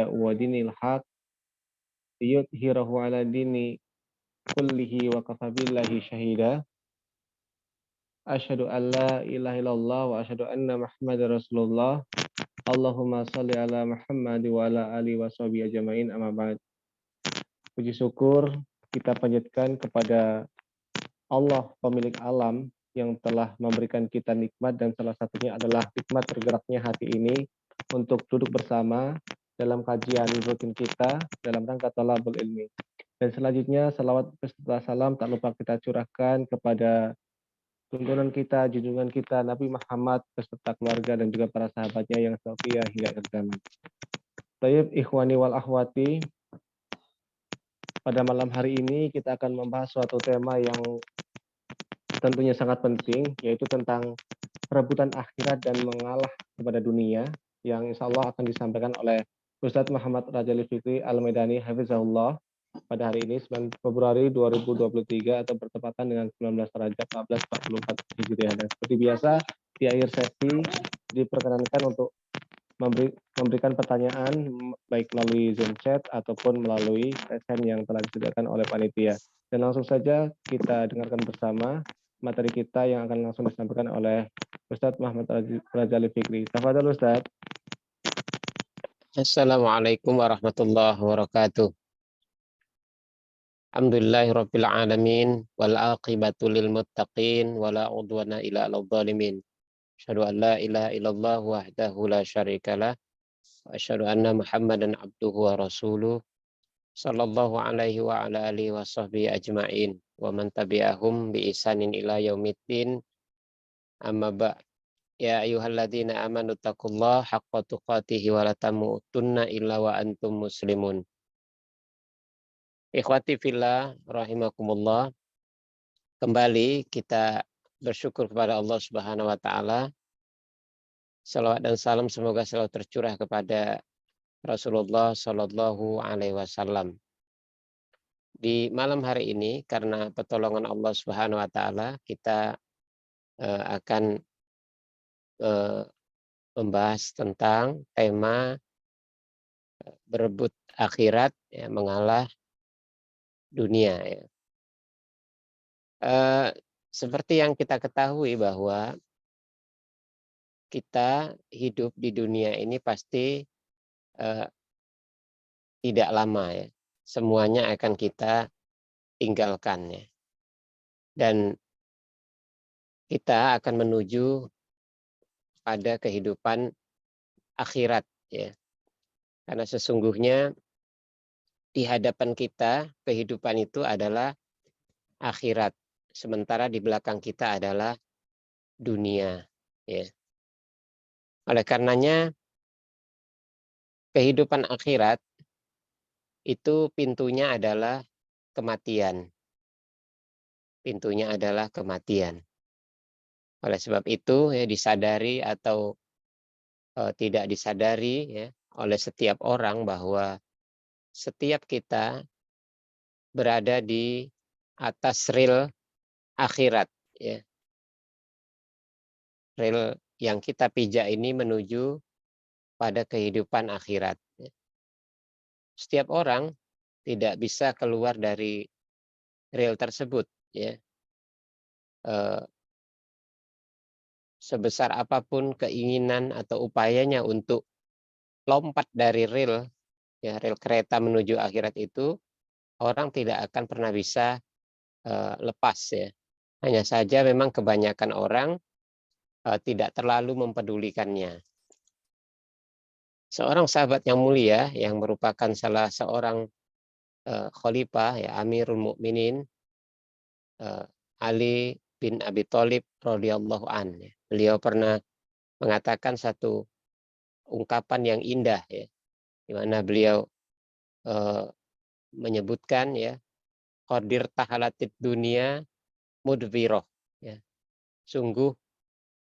wa dinil haq liyudhhirahu 'ala dini kullihi wa kafa billahi syahida. Asyhadu an la ilaha illallah wa asyhadu anna Muhammadar Rasulullah. Allahumma shalli ala Muhammad wa ala alihi washabihi ajmain, amma ba'd. Puji syukur kita panjatkan kepada Allah, pemilik alam, yang telah memberikan kita nikmat, dan salah satunya adalah nikmat tergeraknya hati ini untuk duduk bersama dalam kajian rutin kita dalam rangka thalabul ilmi. Dan selanjutnya salawat beserta salam tak lupa kita curahkan kepada tuntunan kita, junjungan kita Nabi Muhammad beserta keluarga dan juga para sahabatnya yang setia hingga akhir zaman. Baik, ikhwani wal akhwati, pada malam hari ini kita akan membahas suatu tema yang tentunya sangat penting, yaitu tentang perebutan akhirat dan mengalah kepada dunia, yang insya Allah akan disampaikan oleh Ustadz Muhammad Rajali Fikri Al-Maidani Hafizahullah pada hari ini 9 Februari 2023 atau bertepatan dengan 19 Rajab 1444 Hijriah. Dan seperti biasa di akhir sesi diperkenankan untuk memberikan pertanyaan baik melalui Zoom chat ataupun melalui session yang telah disediakan oleh panitia. Dan langsung saja kita dengarkan bersama materi kita yang akan langsung disampaikan oleh Ustadz Muhammad Rajali Fikri. Tafadhol Ustadz. Assalamualaikum warahmatullahi wabarakatuh. Alhamdulillahirabbil alamin wal aqibatu lil muttaqin wala udwana illa 'alal zalimin. Asyhadu an la ilaha illallah wahdahu la syarikalah wa asyhadu anna Muhammadan abduhu wa rasuluh sallallahu alaihi wa ala alihi washabbihi ajmain wa man tabi'ahum bi ihsanin ila yaumiddin. Amma ba'd. Ya ayyuhalladzina amanu taqullaha haqqa tuqatih wa la tamutunna illa wa antum muslimun. Ikhwati fillah rahimakumullah. Kembali kita bersyukur kepada Allah Subhanahu wa taala. Salawat dan salam semoga selalu tercurah kepada Rasulullah sallallahu alaihi wasallam. Di malam hari ini karena pertolongan Allah Subhanahu wa taala kita akan membahas tentang tema berebut akhirat, ya, mengalah dunia, ya. Seperti yang kita ketahui bahwa kita hidup di dunia ini pasti tidak lama, ya. Semuanya akan kita tinggalkan, ya. Dan kita akan menuju pada kehidupan akhirat, ya. Karena sesungguhnya di hadapan kita kehidupan itu adalah akhirat, sementara di belakang kita adalah dunia, ya. Oleh karenanya kehidupan akhirat itu pintunya adalah kematian. Pintunya adalah kematian. Oleh sebab itu, ya, disadari atau tidak disadari, ya, oleh setiap orang bahwa setiap kita berada di atas rel akhirat, ya. Rel yang kita pijak ini menuju pada kehidupan akhirat, ya. Setiap orang tidak bisa keluar dari rel tersebut, ya. Sebesar apapun keinginan atau upayanya untuk lompat dari rel, ya, rel kereta menuju akhirat itu, orang tidak akan pernah bisa lepas, ya. Hanya saja memang kebanyakan orang tidak terlalu mempedulikannya. Seorang sahabat yang mulia yang merupakan salah seorang khalifah, ya, Amirul Mukminin, Ali bin Abi Thalib radhiyallahu an, ya. Beliau pernah mengatakan satu ungkapan yang indah, ya, di mana beliau menyebutkan, ya, qadir tahalatid dunia mudbiroh, ya. Sungguh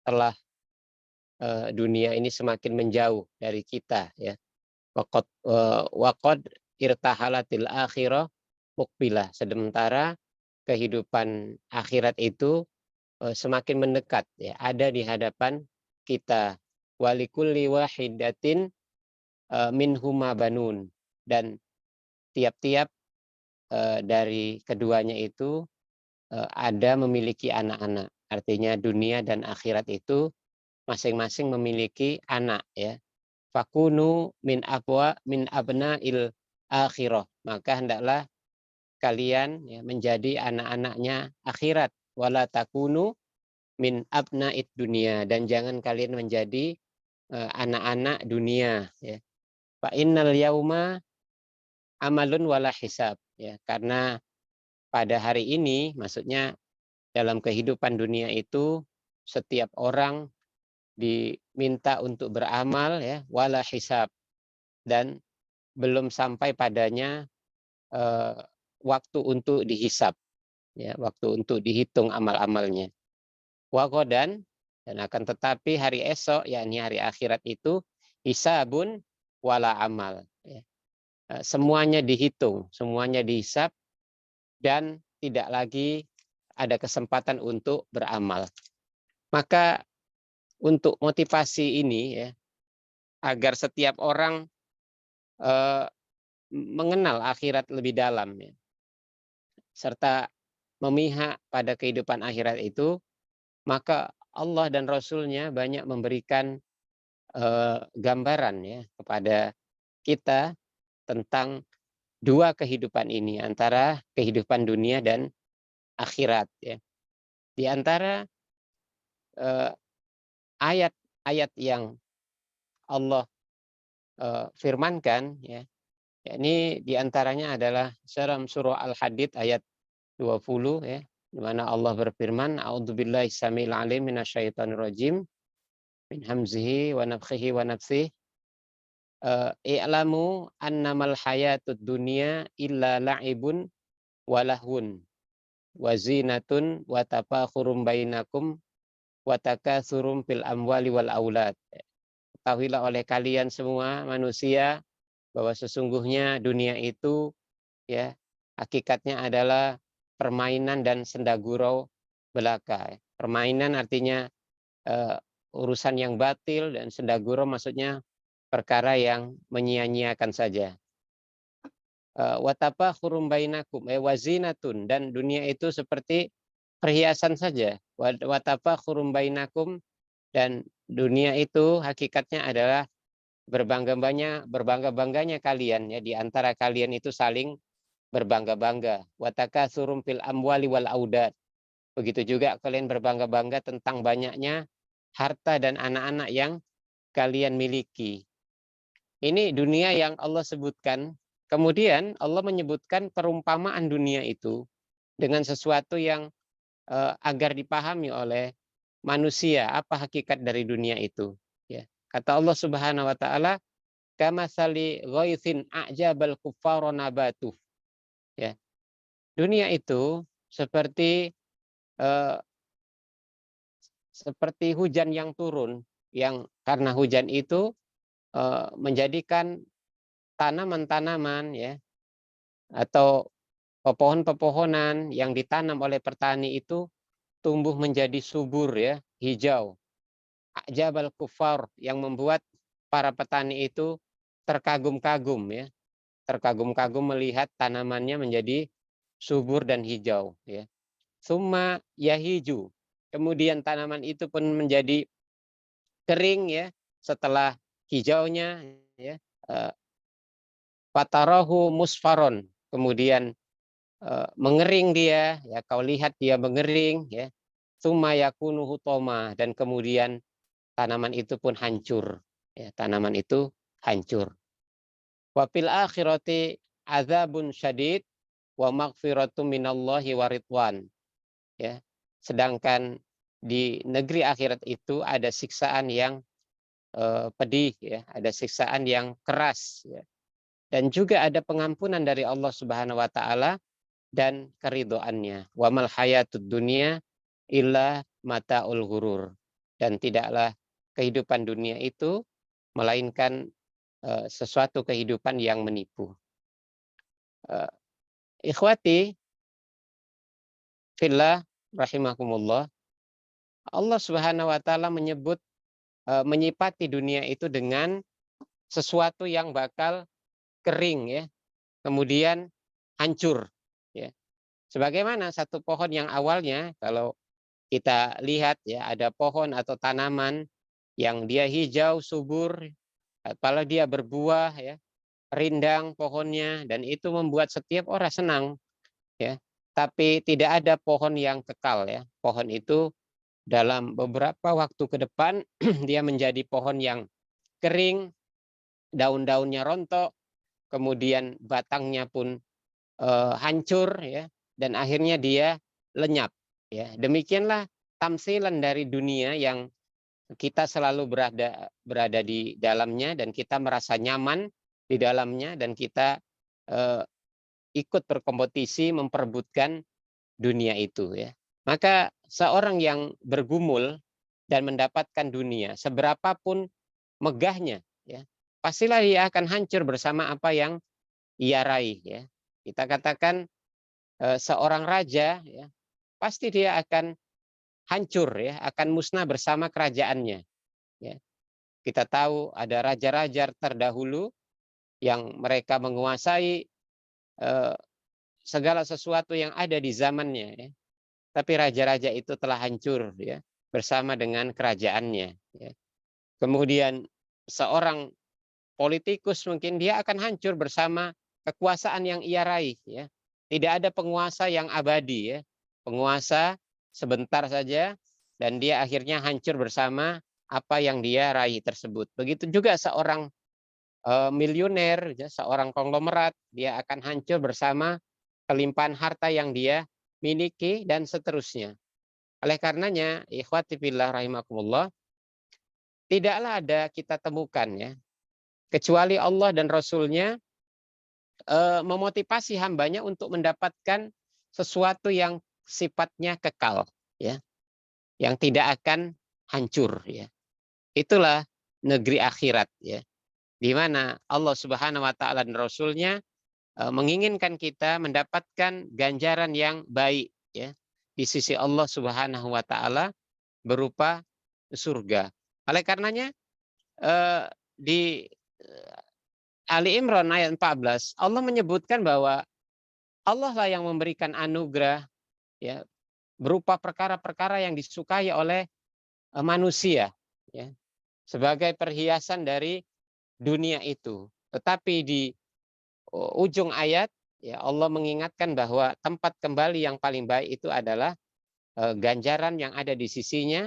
telah dunia ini semakin menjauh dari kita, ya. Waqad irtahalatil akhirah mukbilah, sementara kehidupan akhirat itu semakin mendekat, ya, ada di hadapan kita. Walikulli wahidatin minhuma banun, dan tiap-tiap dari keduanya itu ada memiliki anak-anak. Artinya dunia dan akhirat itu masing-masing memiliki anak, ya. Fakunu min abna'il akhirah. Maka hendaklah kalian, ya, menjadi anak-anaknya akhirat. Wala takunu min abna'id dunia, dan jangan kalian menjadi anak-anak dunia, ya. Fa innal yauma amalun wala hisab, ya. Karena pada hari ini, maksudnya dalam kehidupan dunia itu setiap orang diminta untuk beramal, ya, wala hisab, dan belum sampai padanya eh, waktu untuk dihisab, ya, waktu untuk dihitung amal-amalnya. Wagodan, dan akan tetapi hari esok, yakni hari akhirat itu hisabun wala amal, ya. Semuanya dihitung, semuanya dihisab, dan tidak lagi ada kesempatan untuk beramal. Maka untuk motivasi ini, ya, agar setiap orang eh, mengenal akhirat lebih dalam, ya, serta memihak pada kehidupan akhirat itu, maka Allah dan Rasul-Nya banyak memberikan gambaran, ya, kepada kita tentang dua kehidupan ini, antara kehidupan dunia dan akhirat, ya. Di antara ayat-ayat yang Allah firmankan, ya, ini diantaranya adalah dalam surah Al-Hadid ayat 20, ya, di mana Allah berfirman, A'udzubillahi samil alim minasyaitonir rajim min hamzihi wa nafthihi wa nafsihi, i'lamu annamal hayatud dunya illa la'ibun wa lahwun wa zinatun wa tafakhurum bainakum wa takatsurum fil amwali wal aulad. Ketahuilah oleh kalian semua manusia bahwa sesungguhnya dunia itu, ya, hakikatnya adalah permainan dan senda gurau belaka. Permainan artinya urusan yang batil, dan senda gurau maksudnya perkara yang menyia-nyiakan saja. Watapa hurum bainakum wazinatun, dan dunia itu seperti perhiasan saja. Watapa hurum bainakum, dan dunia itu hakikatnya adalah berbangga-bangganya kalian, ya, di antara kalian itu saling berbangga-bangga. Wataka surum fil amwali wal audad. Begitu juga kalian berbangga-bangga tentang banyaknya harta dan anak-anak yang kalian miliki. Ini dunia yang Allah sebutkan. Kemudian Allah menyebutkan perumpamaan dunia itu dengan sesuatu yang agar dipahami oleh manusia apa hakikat dari dunia itu, ya. Kata Allah Subhanahu wa taala, kamatsali ghaitsin a'jabal kuffara nabatuh, ya. Dunia itu eh, seperti hujan yang turun, yang karena hujan itu menjadikan tanaman-tanaman, ya, atau pepohonan-pepohonan yang ditanam oleh petani itu tumbuh menjadi subur, ya, hijau. Ajabal kufar, yang membuat para petani itu terkagum-kagum, ya, terkagum-kagum melihat tanamannya menjadi subur dan hijau, ya. Summa yahiju, kemudian tanaman itu pun menjadi kering, ya, setelah hijaunya, ya. Fatarahu musfaron, kemudian mengering dia, ya, kau lihat dia mengering, ya. Summa yakunu hutoma, dan kemudian tanaman itu pun hancur, ya, tanaman itu hancur. Wa fil akhirati azabun syadid wa maghfiratum minallahi wa ridwan, ya. Sedangkan di negeri akhirat itu ada siksaan yang pedih, ya, ada siksaan yang keras, ya. Dan juga ada pengampunan dari Allah Subhanahu wa taala dan keridhoannya. Wa mal hayatud dunya illa mataul ghurur, dan tidaklah kehidupan dunia itu melainkan sesuatu kehidupan yang menipu. Ikhwati fillah rahimakumullah, Allah Subhanahu wa taala menyebut menyipati dunia itu dengan sesuatu yang bakal kering ya, kemudian hancur ya. Sebagaimana satu pohon yang awalnya kalau kita lihat ya, ada pohon atau tanaman yang dia hijau subur, kalau dia berbuah ya, rindang pohonnya, dan itu membuat setiap orang senang ya. Tapi tidak ada pohon yang kekal ya. Pohon itu dalam beberapa waktu ke depan dia menjadi pohon yang kering, daun-daunnya rontok, kemudian batangnya pun hancur ya, dan akhirnya dia lenyap ya. Demikianlah tamsilan dari dunia yang kita selalu berada di dalamnya, dan kita merasa nyaman di dalamnya, dan kita eh, ikut berkompetisi memperebutkan dunia itu ya. Maka seorang yang bergumul dan mendapatkan dunia seberapapun megahnya ya, pastilah dia akan hancur bersama apa yang ia raih ya. Kita katakan seorang raja ya, pasti dia akan hancur ya, akan musnah bersama kerajaannya ya. Kita tahu ada raja-raja terdahulu yang mereka menguasai eh, segala sesuatu yang ada di zamannya ya. Tapi raja-raja itu telah hancur ya bersama dengan kerajaannya ya. Kemudian seorang politikus mungkin dia akan hancur bersama kekuasaan yang ia raih ya. Tidak ada penguasa yang abadi ya. Penguasa sebentar saja dan dia akhirnya hancur bersama apa yang dia raih tersebut. Begitu juga seorang miliuner, ya, seorang konglomerat, dia akan hancur bersama kelimpahan harta yang dia miliki dan seterusnya. Oleh karenanya, ikhwati fillah rahimakumullah, tidaklah ada kita temukan ya, kecuali Allah dan Rasul-Nya memotivasi hambanya untuk mendapatkan sesuatu yang sifatnya kekal, ya, yang tidak akan hancur, ya. Itulah negeri akhirat, ya, di mana Allah Subhanahu Wa Taala dan Rasul-Nya menginginkan kita mendapatkan ganjaran yang baik, ya, di sisi Allah Subhanahu Wa Taala berupa surga. Oleh karenanya di Ali Imran ayat 14 Allah menyebutkan bahwa Allah lah yang memberikan anugerah ya berupa perkara-perkara yang disukai oleh manusia ya sebagai perhiasan dari dunia itu. Tetapi di ujung ayat ya Allah mengingatkan bahwa tempat kembali yang paling baik itu adalah ganjaran yang ada di sisinya,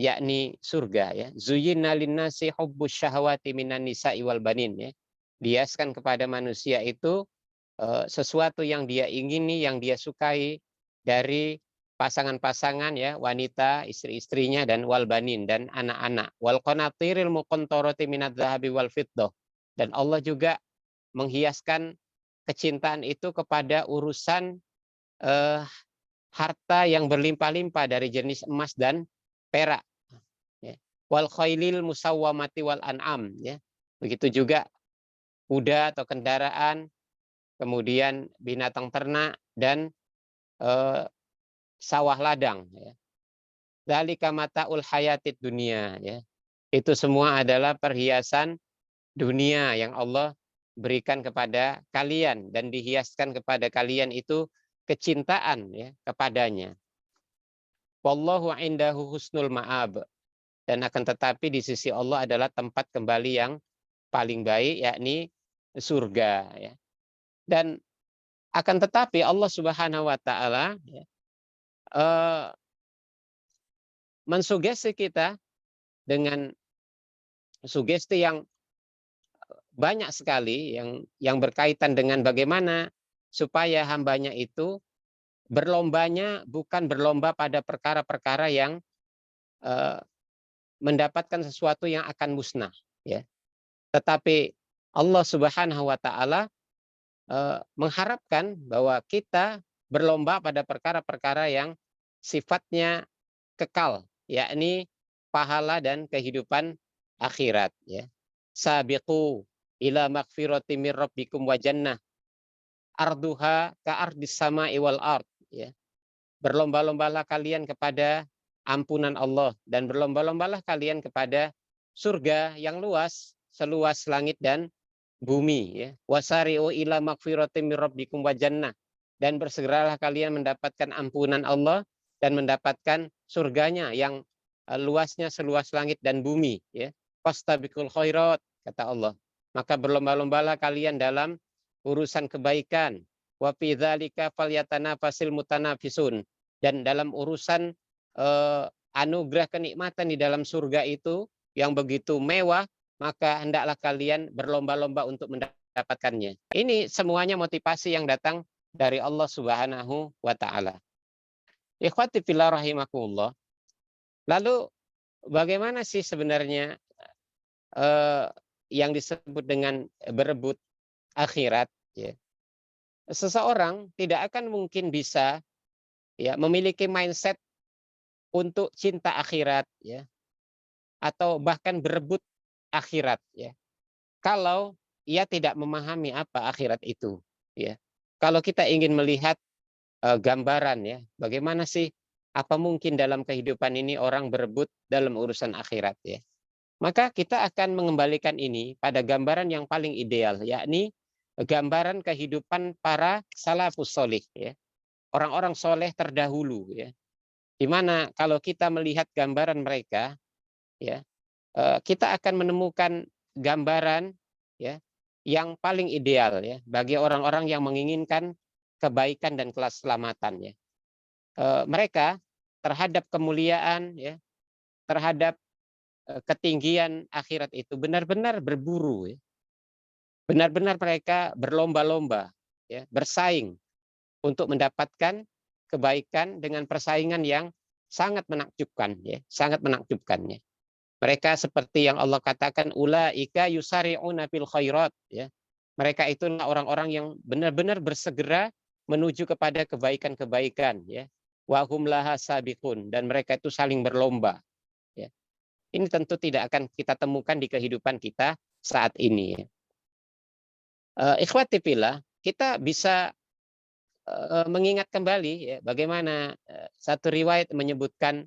yakni surga ya. Zuyyina linnasi hubbus syahawati minan nisa'i wal banin ya. Dihiaskan kepada manusia itu sesuatu yang dia ingini, yang dia sukai dari pasangan-pasangan ya, wanita, istri-istrinya, dan wal banin, dan anak-anak. Wal qanatiril muqantarati minadz dzahabi wal fiddah. Dan Allah juga menghiaskan kecintaan itu kepada urusan harta yang berlimpah-limpah dari jenis emas dan perak. Ya. Wal khailil musawwamati wal an'am. Ya. Begitu juga kuda atau kendaraan, kemudian binatang ternak, dan sawah ladang. Ya. Dzalika mataul hayatid dunia. Ya. Itu semua adalah perhiasan dunia yang Allah berikan kepada kalian, dan dihiaskan kepada kalian itu kecintaan ya kepadanya. Wallahu indahu husnul ma'ab. Dan akan tetapi di sisi Allah adalah tempat kembali yang paling baik, yakni surga ya. Dan akan tetapi Allah Subhanahu Wa Taala ya, mensugesti kita dengan sugesti yang banyak sekali yang berkaitan dengan bagaimana supaya hambanya itu berlombanya bukan berlomba pada perkara-perkara yang mendapatkan sesuatu yang akan musnah ya. Tetapi Allah Subhanahu Wa Taala mengharapkan bahwa kita berlomba pada perkara-perkara yang sifatnya kekal, yakni pahala dan kehidupan akhirat ya. Sabiqu ila magfirati mir rabbikum wa jannah arduha ka ardis sama'i wal ard ya. Berlomba-lombalah kalian kepada ampunan Allah, dan berlomba-lombalah kalian kepada surga yang luas seluas langit dan bumi, ya. Wasari'u ila magfiratin mir rabbikum wa jannah, dan bersegeralah kalian mendapatkan ampunan Allah dan mendapatkan surganya yang luasnya seluas langit dan bumi, ya. Fastabiqul khairat, kata Allah. Maka berlomba-lombalah kalian dalam urusan kebaikan. Wa fi dzalika falyatanafasil mutanafisun, dan dalam urusan anugerah kenikmatan di dalam surga itu yang begitu mewah, maka hendaklah kalian berlomba-lomba untuk mendapatkannya. Ini semuanya motivasi yang datang dari Allah Subhanahu wa taala. Ikhwati fillah rahimakumullah. Lalu bagaimana sih sebenarnya yang disebut dengan berebut akhirat, ya? Seseorang tidak akan mungkin bisa, ya, memiliki mindset untuk cinta akhirat, ya, atau bahkan berebut akhirat, ya, kalau ia tidak memahami apa akhirat itu, ya. Kalau kita ingin melihat gambaran, ya, bagaimana sih, apa mungkin dalam kehidupan ini orang berebut dalam urusan akhirat, ya, maka kita akan mengembalikan ini pada gambaran yang paling ideal, yakni gambaran kehidupan para salafus solih, ya, orang-orang soleh terdahulu, ya, di mana kalau kita melihat gambaran mereka, ya, kita akan menemukan gambaran, ya, yang paling ideal, ya, bagi orang-orang yang menginginkan kebaikan dan keselamatan, ya. Mereka terhadap kemuliaan, ya, terhadap ketinggian akhirat itu benar-benar berburu, ya. Benar-benar mereka berlomba-lomba, ya, bersaing untuk mendapatkan kebaikan dengan persaingan yang sangat menakjubkan, ya, sangat menakjubkan, ya. Mereka seperti yang Allah katakan, ulaika yusari'una fil khairat, ya. Mereka itulah orang-orang yang benar-benar bersegera menuju kepada kebaikan-kebaikan, ya. Wa hum laha sabiqun, dan mereka itu saling berlomba, ya. Ini tentu tidak akan kita temukan di kehidupan kita saat ini, ya. Ikhwati fillah, kita bisa mengingat kembali, ya, bagaimana satu riwayat menyebutkan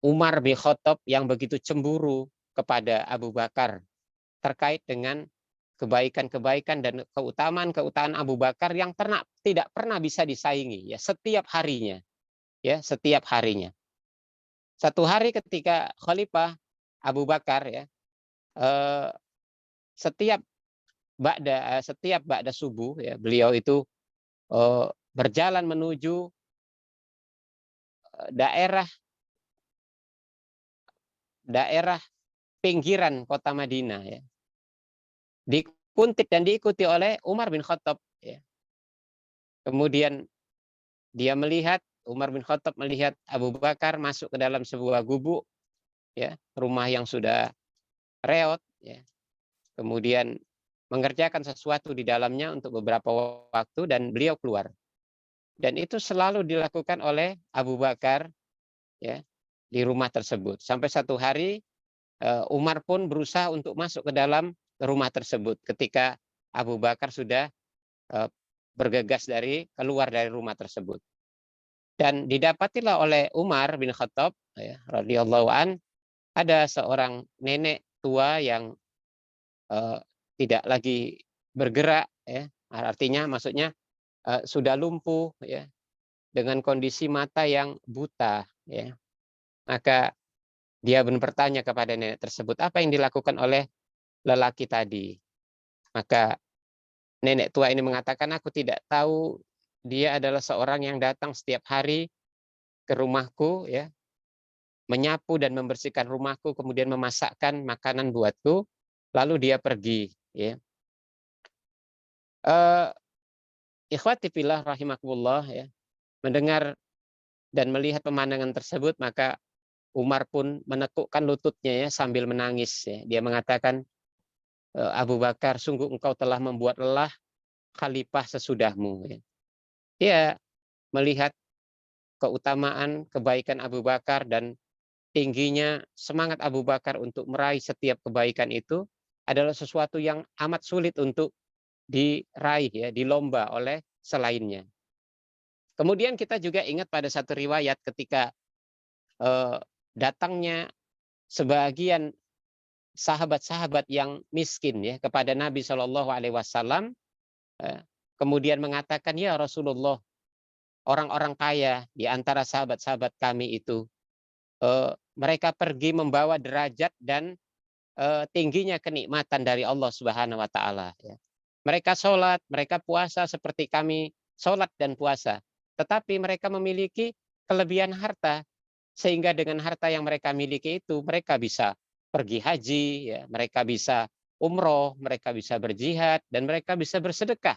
Umar bin Khattab yang begitu cemburu kepada Abu Bakar terkait dengan kebaikan-kebaikan dan keutamaan-keutamaan Abu Bakar yang tidak pernah bisa disaingi, ya, setiap harinya, ya, setiap harinya. Satu hari ketika Khalifah Abu Bakar, ya, setiap ba'da subuh, ya, beliau itu berjalan menuju daerah daerah pinggiran kota Madinah, ya, dikuntit dan diikuti oleh Umar bin Khattab, ya. Kemudian Umar bin Khattab melihat Abu Bakar masuk ke dalam sebuah gubuk, ya, rumah yang sudah reot, ya. Kemudian mengerjakan sesuatu di dalamnya untuk beberapa waktu dan beliau keluar. Dan itu selalu dilakukan oleh Abu Bakar, ya, di rumah tersebut. Sampai satu hari Umar pun berusaha untuk masuk ke dalam rumah tersebut ketika Abu Bakar sudah bergegas keluar dari rumah tersebut. Dan didapatilah oleh Umar bin Khattab, ya, radhiyallahu an, ada seorang nenek tua yang tidak lagi bergerak, ya, artinya maksudnya sudah lumpuh, ya, dengan kondisi mata yang buta, ya. Maka dia pun bertanya kepada nenek tersebut, apa yang dilakukan oleh lelaki tadi? Maka nenek tua ini mengatakan, aku tidak tahu, dia adalah seorang yang datang setiap hari ke rumahku, ya, menyapu dan membersihkan rumahku, kemudian memasakkan makanan buatku, lalu dia pergi, ya. Ikhwati fillah rahimakumullah, ya, mendengar dan melihat pemandangan tersebut, maka Umar pun menekukkan lututnya, ya, sambil menangis, ya. Dia mengatakan, Abu Bakar, sungguh engkau telah membuat lelah khalifah sesudahmu, ya. Dia melihat keutamaan kebaikan Abu Bakar dan tingginya semangat Abu Bakar untuk meraih setiap kebaikan itu adalah sesuatu yang amat sulit untuk diraih, ya, dilomba oleh selainnya. Kemudian kita juga ingat pada satu riwayat ketika datangnya sebagian sahabat-sahabat yang miskin ya kepada Nabi Shallallahu Alaihi Wasallam, kemudian mengatakan, ya Rasulullah, orang-orang kaya di antara sahabat-sahabat kami itu mereka pergi membawa derajat dan tingginya kenikmatan dari Allah Subhanahu Wa Taala. Ya. Mereka sholat, mereka puasa seperti kami sholat dan puasa, tetapi mereka memiliki kelebihan harta, sehingga dengan harta yang mereka miliki itu mereka bisa pergi haji, ya, mereka bisa umroh, mereka bisa berjihad, dan mereka bisa bersedekah.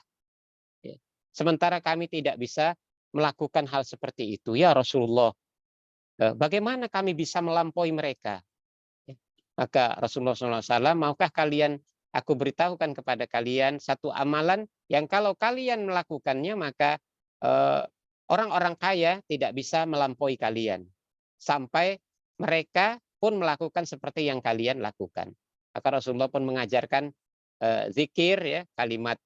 Ya. Sementara kami tidak bisa melakukan hal seperti itu. Ya Rasulullah, bagaimana kami bisa melampaui mereka? Ya. Maka Rasulullah SAW, maukah kalian aku beritahukan kepada kalian satu amalan yang kalau kalian melakukannya maka orang-orang kaya tidak bisa melampaui kalian sampai mereka pun melakukan seperti yang kalian lakukan. Maka Rasulullah pun mengajarkan zikir, ya, kalimat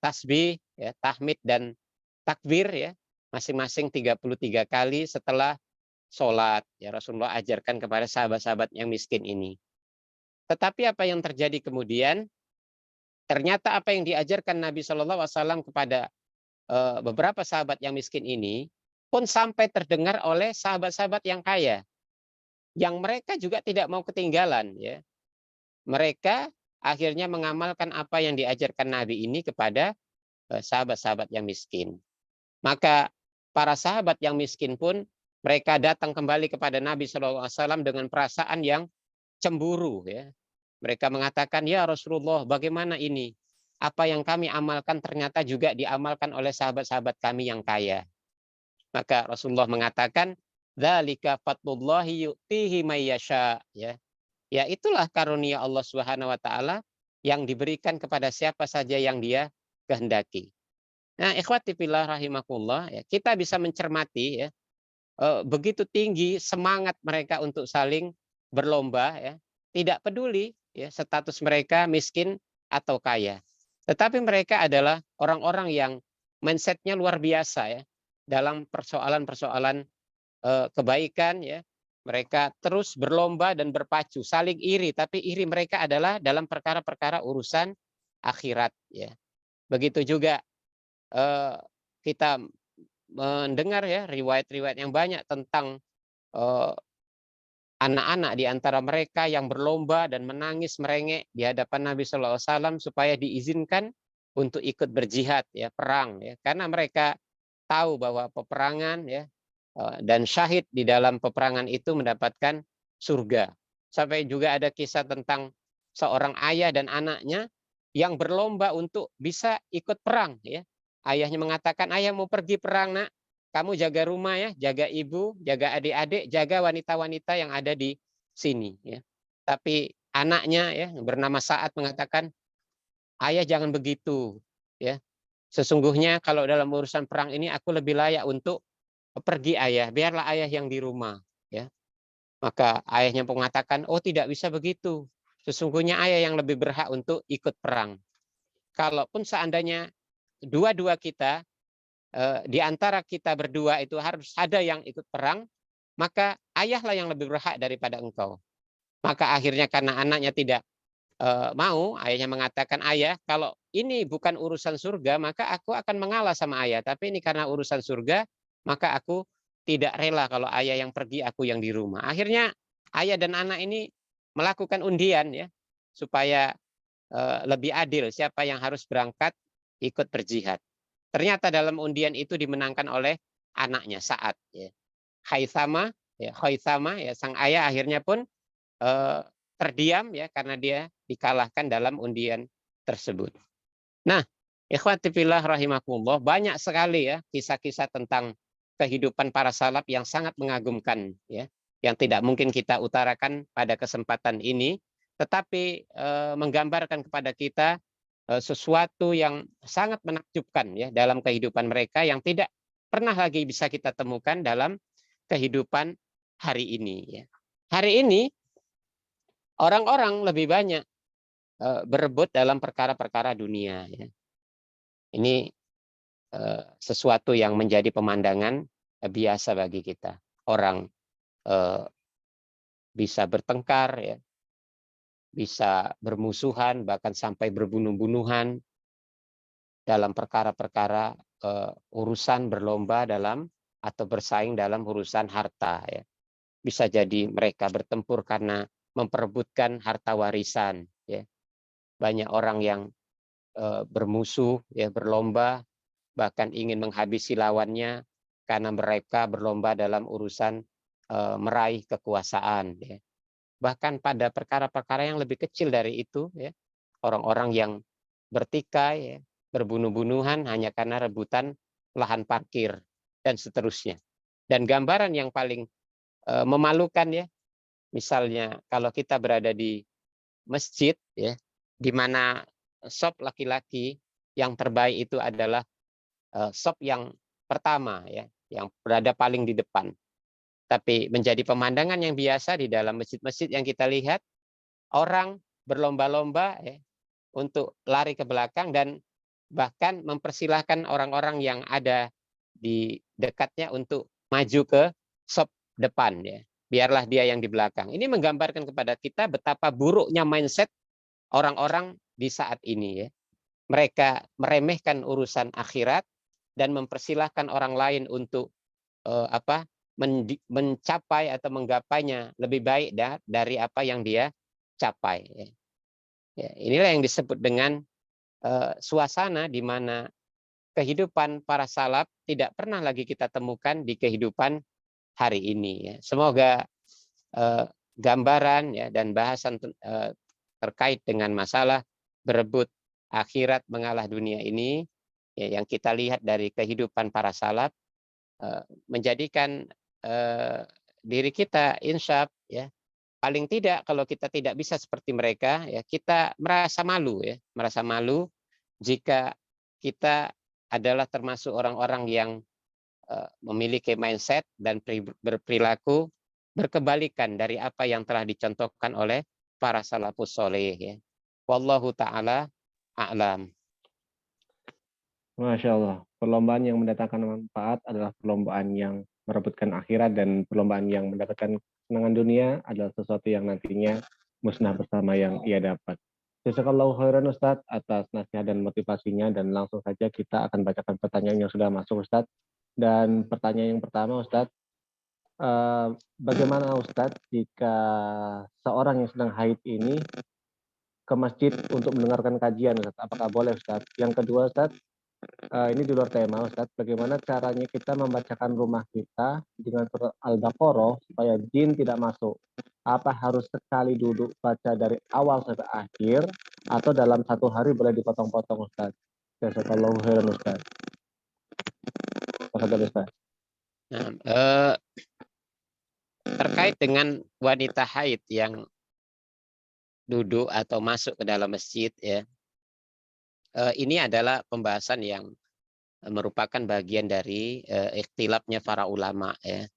tasbih, ya, tahmid dan takbir, ya, masing-masing 33 kali setelah sholat. Ya, Rasulullah ajarkan kepada sahabat-sahabat yang miskin ini. Tetapi apa yang terjadi kemudian? Ternyata apa yang diajarkan Nabi Shallallahu Alaihi Wasallam kepada beberapa sahabat yang miskin ini pun sampai terdengar oleh sahabat-sahabat yang kaya, yang mereka juga tidak mau ketinggalan. Ya, mereka akhirnya mengamalkan apa yang diajarkan Nabi ini kepada sahabat-sahabat yang miskin. Maka para sahabat yang miskin pun mereka datang kembali kepada Nabi Shallallahu Alaihi Wasallam dengan perasaan yang cemburu. Ya, mereka mengatakan, ya Rasulullah, bagaimana ini? Apa yang kami amalkan ternyata juga diamalkan oleh sahabat-sahabat kami yang kaya. Maka Rasulullah mengatakan, dzalika fadlullahi yu'tihi may yasha, ya. Ya, itulah karunia Allah Subhanahu wa taala yang diberikan kepada siapa saja yang Dia kehendaki. Nah, ikhwati fillah rahimakumullah, ya, kita bisa mencermati, ya, begitu tinggi semangat mereka untuk saling berlomba, ya. Tidak peduli, ya, status mereka miskin atau kaya. Tetapi mereka adalah orang-orang yang mindsetnya luar biasa, ya, dalam persoalan-persoalan kebaikan, ya. Mereka terus berlomba dan berpacu, saling iri, tapi iri mereka adalah dalam perkara-perkara urusan akhirat, ya. Begitu juga kita mendengar, ya, riwayat-riwayat yang banyak tentang anak-anak di antara mereka yang berlomba dan menangis merengek di hadapan Nabi Shallallahu Alaihi Wasallam supaya diizinkan untuk ikut berjihad, ya, perang, ya, karena mereka tahu bahwa peperangan, ya, dan syahid di dalam peperangan itu mendapatkan surga. Sampai juga ada kisah tentang seorang ayah dan anaknya yang berlomba untuk bisa ikut perang. Ya. Ayahnya mengatakan, ayah mau pergi perang, nak. Kamu jaga rumah, ya, jaga ibu, jaga adik-adik, jaga wanita-wanita yang ada di sini. Ya. Tapi anaknya, ya, bernama Sa'ad mengatakan, ayah jangan begitu. Ya. Sesungguhnya kalau dalam urusan perang ini aku lebih layak untuk pergi ayah, biarlah ayah yang di rumah. Ya. Maka ayahnya mengatakan, oh tidak bisa begitu. Sesungguhnya ayah yang lebih berhak untuk ikut perang. Kalaupun seandainya dua-dua kita, di antara kita berdua itu harus ada yang ikut perang, maka ayahlah yang lebih berhak daripada engkau. Maka akhirnya karena anaknya tidak mau, ayahnya mengatakan, ayah kalau ini bukan urusan surga, maka aku akan mengalah sama ayah. Tapi ini karena urusan surga, maka aku tidak rela kalau ayah yang pergi, aku yang di rumah. Akhirnya ayah dan anak ini melakukan undian, ya, supaya lebih adil siapa yang harus berangkat ikut berjihad. Ternyata dalam undian itu dimenangkan oleh anaknya Sa'ad. Ya. Khaisama, ya, sang ayah akhirnya pun terdiam, ya, karena dia dikalahkan dalam undian tersebut. Nah, ikhwati fillah rahimakumullah, banyak sekali, ya, kisah-kisah tentang kehidupan para salaf yang sangat mengagumkan, ya, yang tidak mungkin kita utarakan pada kesempatan ini, tetapi menggambarkan kepada kita sesuatu yang sangat menakjubkan, ya, dalam kehidupan mereka yang tidak pernah lagi bisa kita temukan dalam kehidupan hari ini. Ya. Hari ini orang-orang lebih banyak berebut dalam perkara-perkara dunia. Ya. Ini sesuatu yang menjadi pemandangan biasa bagi kita. Orang bisa bertengkar, ya, bisa bermusuhan, bahkan sampai berbunuh-bunuhan dalam perkara-perkara urusan berlomba dalam atau bersaing dalam urusan harta. Ya. Bisa jadi mereka bertempur karena memperebutkan harta warisan. Ya. Banyak orang yang bermusuh, ya, berlomba, bahkan ingin menghabisi lawannya karena mereka berlomba dalam urusan meraih kekuasaan. Ya. Bahkan pada perkara-perkara yang lebih kecil dari itu, ya, orang-orang yang bertikai, ya, berbunuh-bunuhan hanya karena rebutan lahan parkir dan seterusnya. Dan gambaran yang paling memalukan, ya, misalnya kalau kita berada di masjid, ya, di mana sop laki-laki yang terbaik itu adalah sop yang pertama, ya, yang berada paling di depan. Tapi menjadi pemandangan yang biasa di dalam masjid-masjid yang kita lihat, orang berlomba-lomba, ya, untuk lari ke belakang dan bahkan mempersilahkan orang-orang yang ada di dekatnya untuk maju ke sop depan, ya. Biarlah dia yang di belakang. Ini menggambarkan kepada kita betapa buruknya mindset orang-orang di saat ini, ya. Mereka meremehkan urusan akhirat dan mempersilahkan orang lain untuk mencapai atau menggapainya lebih baik dari apa yang dia capai. Ya, inilah yang disebut dengan suasana di mana kehidupan para salaf tidak pernah lagi kita temukan di kehidupan hari ini. Ya. Semoga gambaran, ya, dan bahasan terkait dengan masalah berebut akhirat mengalah dunia ini, ya, yang kita lihat dari kehidupan para salaf menjadikan diri kita insyaf, ya, paling tidak kalau kita tidak bisa seperti mereka, ya, kita merasa malu, ya, merasa malu jika kita adalah termasuk orang-orang yang memiliki mindset dan berperilaku berkebalikan dari apa yang telah dicontohkan oleh para salafus soleh, ya. Wallahu taala a'lam. Masya Allah, perlombaan yang mendatangkan manfaat adalah perlombaan yang merebutkan akhirat, dan perlombaan yang mendapatkan kesenangan dunia adalah sesuatu yang nantinya musnah bersama yang ia dapat. Jazakallahu khairan Ustadz atas nasihat dan motivasinya, dan langsung saja kita akan bacakan pertanyaan yang sudah masuk Ustadz. Dan pertanyaan yang pertama Ustadz, bagaimana Ustadz jika seorang yang sedang haid ini ke masjid untuk mendengarkan kajian Ustadz? Apakah boleh Ustadz? Yang kedua Ustadz, ini di luar tema Ustadz, bagaimana caranya kita membacakan rumah kita dengan surat Al-Baqarah supaya jin tidak masuk? Apa harus sekali duduk baca dari awal sampai akhir, atau dalam satu hari boleh dipotong-potong Ustadz? Jazakallahu khairan Ustadz. Ustadz. Nah, terkait dengan wanita haid yang duduk atau masuk ke dalam masjid, ya, ini adalah pembahasan yang merupakan bagian dari ikhtilafnya para ulama, ya.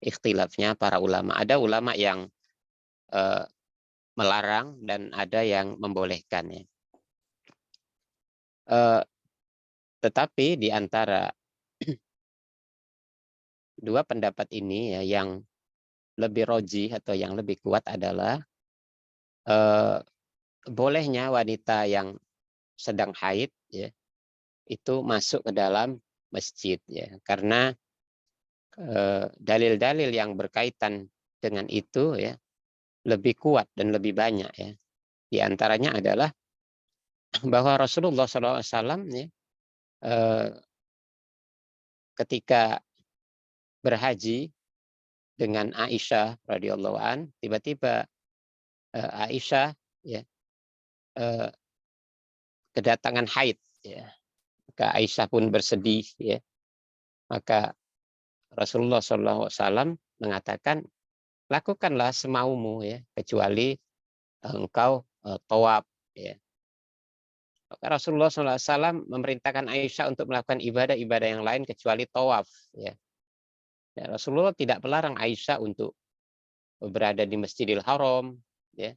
Ikhtilafnya para ulama. Ada ulama yang melarang dan ada yang membolehkan, ya. Tetapi di antara dua pendapat ini, ya, yang lebih roji atau yang lebih kuat adalah bolehnya wanita yang sedang haid, ya, itu masuk ke dalam masjid, ya, karena dalil-dalil yang berkaitan dengan itu, ya, lebih kuat dan lebih banyak, ya. Di antaranya adalah bahwa Rasulullah SAW, ya, ketika berhaji dengan Aisyah radhiyallahu an, tiba-tiba Aisyah, ya, kedatangan haid, ya. Maka Aisyah pun bersedih, ya. Maka Rasulullah SAW mengatakan, lakukanlah semaumu, ya, kecuali engkau tawaf, ya. Maka Rasulullah SAW memerintahkan Aisyah untuk melakukan ibadah-ibadah yang lain kecuali tawaf, ya. Ya, Rasulullah tidak melarang Aisyah untuk berada di Masjidil Haram, ya,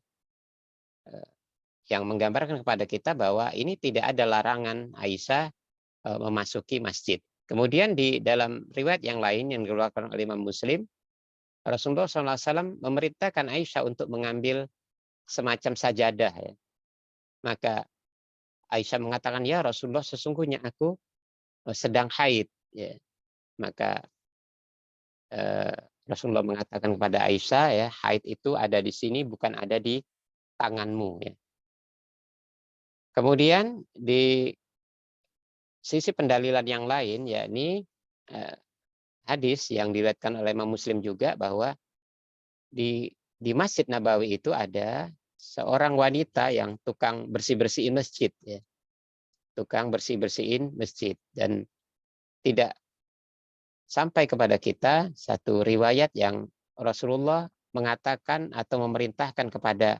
yang menggambarkan kepada kita bahwa ini tidak ada larangan Aisyah memasuki masjid. Kemudian di dalam riwayat yang lain yang dikeluarkan oleh Imam Muslim, Rasulullah SAW memerintahkan Aisyah untuk mengambil semacam sajadah ya. Maka Aisyah mengatakan, ya Rasulullah, sesungguhnya aku sedang haid ya. Maka Rasulullah mengatakan kepada Aisyah, ya, haid itu ada di sini, bukan ada di tanganmu ya. Kemudian di sisi pendalilan yang lain, yakni hadis yang diriwayatkan oleh Imam Muslim juga, bahwa di Masjid Nabawi itu ada seorang wanita yang tukang bersih-bersihin masjid ya. Tukang bersih-bersihin masjid, dan tidak sampai kepada kita satu riwayat yang Rasulullah mengatakan atau memerintahkan kepada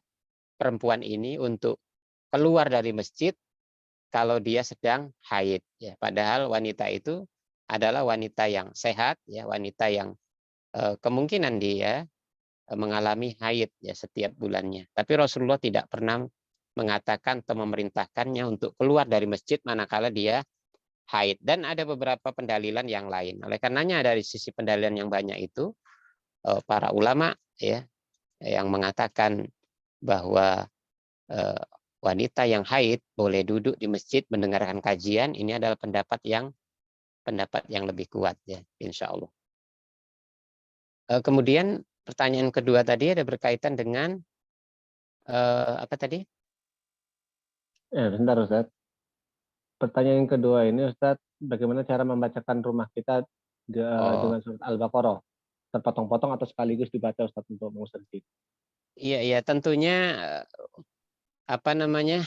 perempuan ini untuk keluar dari masjid kalau dia sedang haid ya. Padahal wanita itu adalah wanita yang sehat ya, wanita yang kemungkinan dia mengalami haid ya setiap bulannya. Tapi Rasulullah tidak pernah mengatakan atau memerintahkannya untuk keluar dari masjid manakala dia haid. Dan ada beberapa pendalilan yang lain. Oleh karenanya dari sisi pendalilan yang banyak itu, para ulama ya yang mengatakan bahwa wanita yang haid boleh duduk di masjid mendengarkan kajian, ini adalah pendapat yang lebih kuat ya, insya Allah. Kemudian pertanyaan kedua tadi ada berkaitan dengan apa tadi? Bentar Ustaz. Pertanyaan yang kedua ini Ustaz, bagaimana cara membacakan rumah kita dengan surat Al-Baqarah? Terpotong-potong atau sekaligus dibaca Ustaz untuk mengusir jin? Iya, tentunya apa namanya,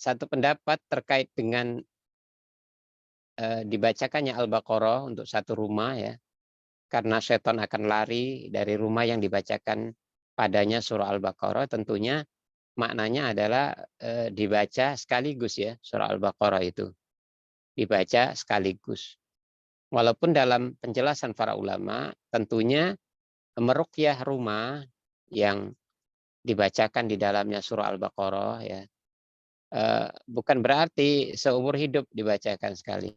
satu pendapat terkait dengan dibacakannya Al-Baqarah untuk satu rumah ya, karena setan akan lari dari rumah yang dibacakan padanya surah Al-Baqarah. Tentunya maknanya adalah dibaca sekaligus ya, surah Al-Baqarah itu dibaca sekaligus. Walaupun dalam penjelasan para ulama, tentunya meruqyah rumah yang dibacakan di dalamnya surah Al-Baqarah ya, bukan berarti seumur hidup dibacakan sekali,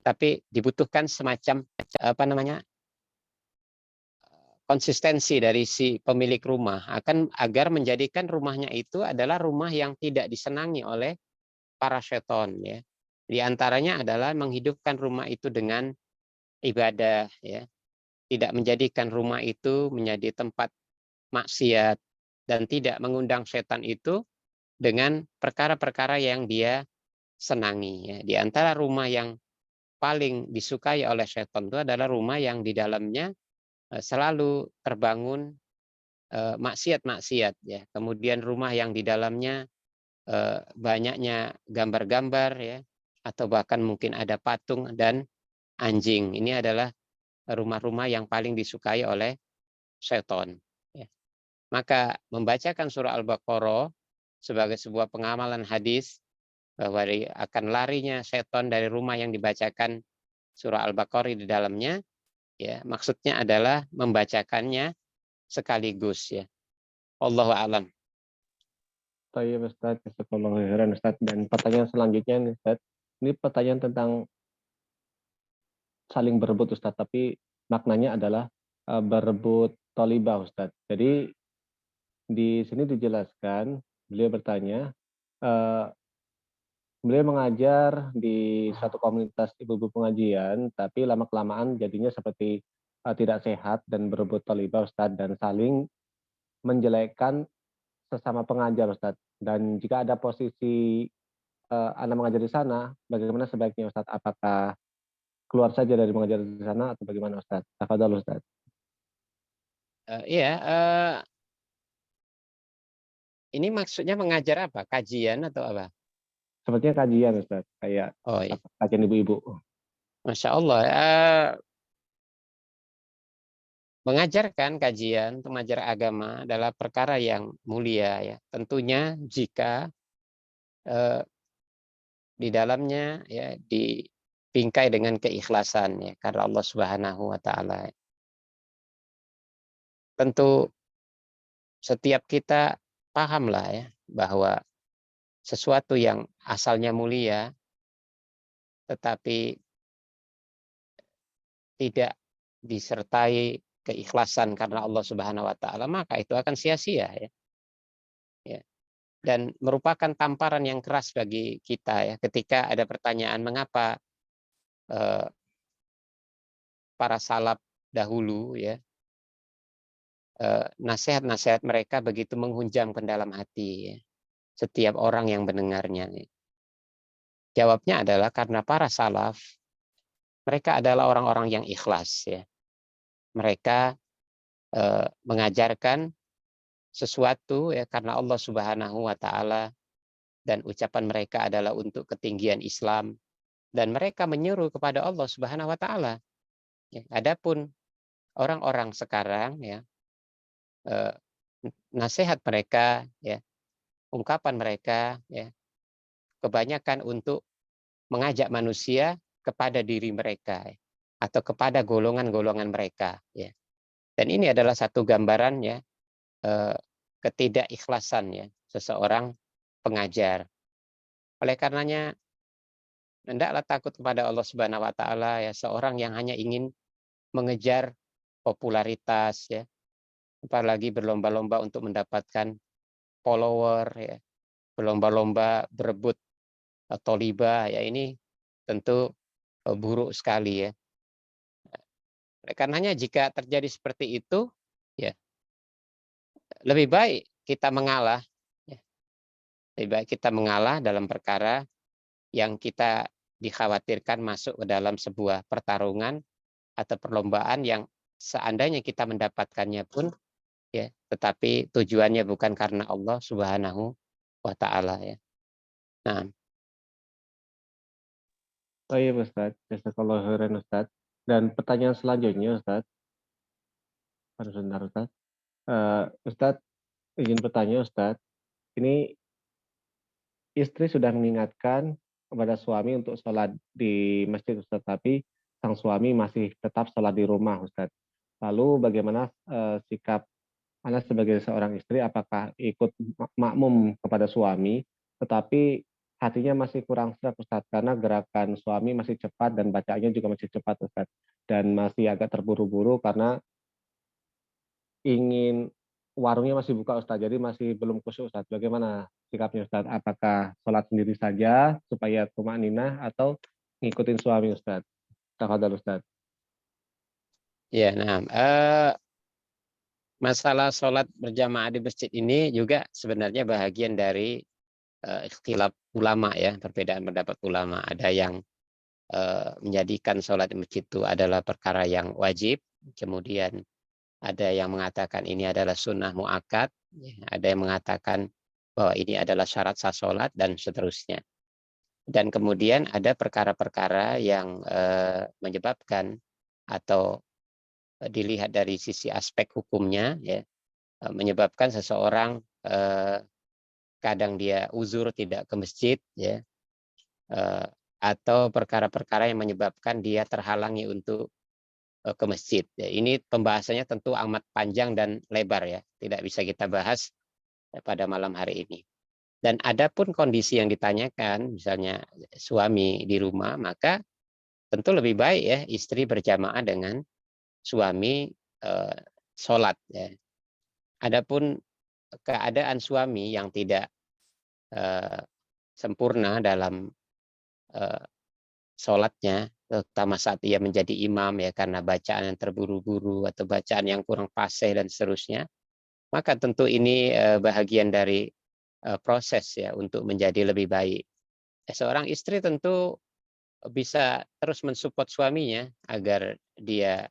tapi dibutuhkan semacam apa namanya, konsistensi dari si pemilik rumah agar menjadikan rumahnya itu adalah rumah yang tidak disenangi oleh para seton ya. Di antaranya adalah menghidupkan rumah itu dengan ibadah ya, tidak menjadikan rumah itu menjadi tempat maksiat, dan tidak mengundang setan itu dengan perkara-perkara yang dia senangi ya. Di antara rumah yang paling disukai oleh setan itu adalah rumah yang di dalamnya selalu terbangun maksiat-maksiat ya. Kemudian rumah yang di dalamnya banyaknya gambar-gambar ya, atau bahkan mungkin ada patung dan anjing. Ini adalah rumah-rumah yang paling disukai oleh setan ya. Maka membacakan surah Al-Baqarah sebagai sebuah pengamalan hadis bahwa akan larinya setan dari rumah yang dibacakan surah Al-Baqarah di dalamnya ya, maksudnya adalah membacakannya sekaligus ya. Allahu a'lam. Baik Ustaz, jazakallahu khairan Ustaz. Dan pertanyaan selanjutnya nih Ustaz, ini pertanyaan tentang saling berebut Ustaz, tapi maknanya adalah berebut tolibah Ustaz. Jadi di sini dijelaskan, beliau bertanya, beliau mengajar di satu komunitas ibu-ibu pengajian, tapi lama-kelamaan jadinya seperti tidak sehat dan berebut tolibah Ustaz, dan saling menjelekkan sesama pengajar Ustaz. Dan jika ada posisi Anda mengajar di sana, bagaimana sebaiknya Ustaz? Apakah keluar saja dari mengajar di sana atau bagaimana Ustaz? Tafadhol Ustaz. Iya, ini maksudnya mengajar apa? Kajian atau apa? Sepertinya kajian Ustaz, kayak Oh iya, kajian ibu-ibu. Masya Allah. Mengajarkan kajian, mengajar agama adalah perkara yang mulia ya. Tentunya jika di dalamnya ya dibingkai dengan keikhlasan ya, karena Allah Subhanahu wa taala. Tentu setiap kita pahamlah ya bahwa sesuatu yang asalnya mulia tetapi tidak disertai keikhlasan karena Allah Subhanahu wa taala, maka itu akan sia-sia ya. Ya. Dan merupakan tamparan yang keras bagi kita ya ketika ada pertanyaan mengapa eh, para salaf dahulu ya nasihat-nasihat mereka begitu menghunjam ke dalam hati ya, setiap orang yang mendengarnya. Ya. Jawabnya adalah karena para salaf mereka adalah orang-orang yang ikhlas ya. Mereka mengajarkan sesuatu ya karena Allah Subhanahu wa taala, dan ucapan mereka adalah untuk ketinggian Islam, dan mereka menyeru kepada Allah Subhanahu wa taala. Ya, adapun orang-orang sekarang ya eh, nasihat mereka ya, ungkapan mereka ya kebanyakan untuk mengajak manusia kepada diri mereka ya, atau kepada golongan-golongan mereka ya. Dan ini adalah satu gambaran ya ketidakikhlasan ya seseorang pengajar. Oleh karenanya hendaklah takut kepada Allah Subhanahu wa taala ya, seorang yang hanya ingin mengejar popularitas ya, apalagi berlomba-lomba untuk mendapatkan follower ya, berlomba-lomba berebut tolibah ya, ini tentu buruk sekali ya. Oleh karenanya jika terjadi seperti itu ya, lebih baik kita mengalah ya. Lebih baik kita mengalah dalam perkara yang kita dikhawatirkan masuk ke dalam sebuah pertarungan atau perlombaan yang seandainya kita mendapatkannya pun ya, tetapi tujuannya bukan karena Allah Subhanahu wa taala ya. Nah, Oh iya Ustaz, jazakallahu khairan Ustaz. Dan pertanyaan selanjutnya Ustaz, sebentar Ustaz. Ustaz, izin bertanya Ustaz, ini istri sudah mengingatkan kepada suami untuk sholat di masjid Ustaz, tapi sang suami masih tetap sholat di rumah Ustaz. Lalu bagaimana sikap Anda sebagai seorang istri, apakah ikut makmum kepada suami, tetapi hatinya masih kurang sreg Ustaz, karena gerakan suami masih cepat dan bacaannya juga masih cepat Ustaz, dan masih agak terburu-buru karena ingin warungnya masih buka Ustaz, jadi masih belum khusyuk Ustaz. Bagaimana sikapnya Ustaz? Apakah sholat sendiri saja supaya tumakninah atau ngikutin suami Ustaz? Tafadhal Ustaz. ya, nah, masalah sholat berjamaah di masjid ini juga sebenarnya bahagian dari ikhtilaf ulama ya, perbedaan pendapat ulama. Ada yang menjadikan sholat di masjid itu adalah perkara yang wajib, kemudian ada yang mengatakan ini adalah sunnah muakkad, ya, ada yang mengatakan bahwa ini adalah syarat sah sholat dan seterusnya. Dan kemudian ada perkara-perkara yang menyebabkan atau dilihat dari sisi aspek hukumnya ya, menyebabkan seseorang kadang dia uzur tidak ke masjid ya, atau perkara-perkara yang menyebabkan dia terhalangi untuk ke masjid. Ya, ini pembahasannya tentu amat panjang dan lebar ya, tidak bisa kita bahas pada malam hari ini. Dan adapun kondisi yang ditanyakan, misalnya suami di rumah, maka tentu lebih baik ya istri berjamaah dengan suami sholat. Ya. Adapun keadaan suami yang tidak sempurna dalam sholatnya, terutama saat ia menjadi imam ya karena bacaan yang terburu-buru atau bacaan yang kurang fasih dan seterusnya, maka tentu ini bahagian dari proses ya untuk menjadi lebih baik. Seorang istri tentu bisa terus mensupport suaminya agar dia